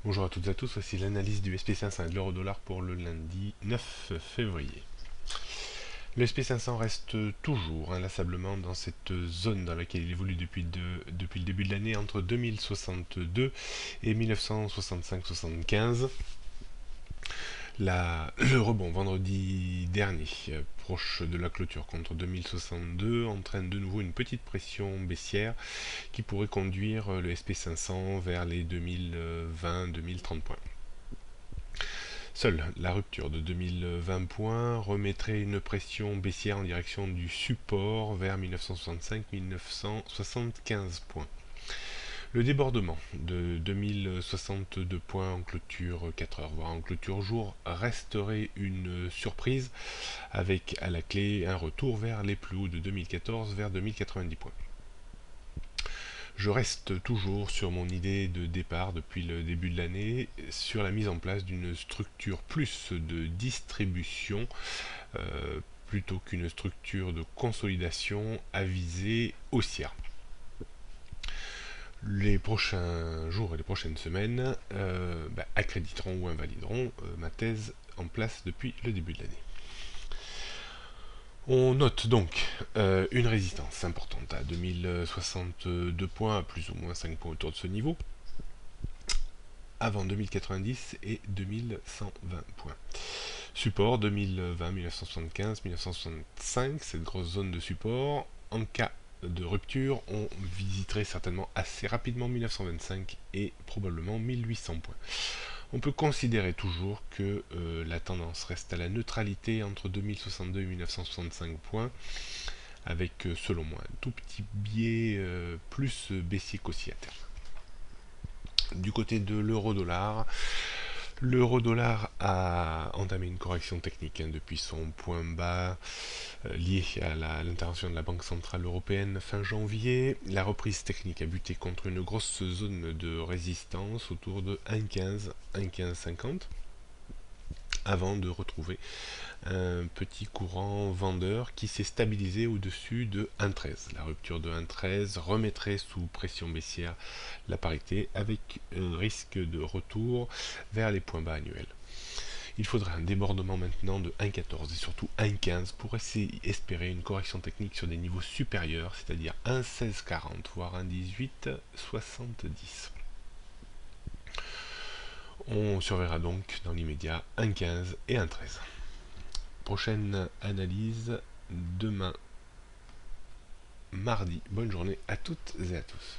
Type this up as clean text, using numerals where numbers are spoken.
Bonjour à toutes et à tous, voici l'analyse du SP500 et de l'euro-dollar pour le lundi 9 février. Le SP500 reste toujours inlassablement dans cette zone dans laquelle il évolue depuis le début de l'année entre 2062 et 1965-75. Le rebond vendredi dernier, proche de la clôture contre 2062, entraîne de nouveau une petite pression baissière qui pourrait conduire le SP500 vers les 2020-2030 points. Seule la rupture de 2020 points remettrait une pression baissière en direction du support vers 1965-1975 points. Le débordement de 2062 points en clôture 4 heures, voire en clôture jour, resterait une surprise avec à la clé un retour vers les plus hauts de 2014 vers 2090 points. Je reste toujours sur mon idée de départ depuis le début de l'année, sur la mise en place d'une structure plus de distribution plutôt qu'une structure de consolidation à visée haussière. Les prochains jours et les prochaines semaines accréditeront ou invalideront ma thèse en place depuis le début de l'année. On note donc une résistance importante à 2062 points, à plus ou moins 5 points autour de ce niveau, avant 2090 et 2120 points. Support 2020, 1975, 1965, cette grosse zone de support. En cas de rupture, on visiterait certainement assez rapidement 1925 et probablement 1800 points. On peut considérer toujours que la tendance reste à la neutralité entre 2062 et 1965 points, avec selon moi un tout petit biais plus baissier qu'haussier à terme. Du côté de l'euro-dollar, l'euro-dollar a entamé une correction technique depuis son point bas lié à l'intervention de la Banque Centrale Européenne fin janvier. La reprise technique a buté contre une grosse zone de résistance autour de 1,15, 1,1550 avant de retrouver un petit courant vendeur qui s'est stabilisé au-dessus de 1,13. La rupture de 1,13 remettrait sous pression baissière la parité avec un risque de retour vers les points bas annuels. Il faudrait un débordement maintenant de 1,14 et surtout 1,15 pour espérer une correction technique sur des niveaux supérieurs, c'est-à-dire 1,1640 voire 1,1870. On surveillera donc dans l'immédiat 1,15 et 1,13. Prochaine analyse demain mardi. Bonne journée à toutes et à tous.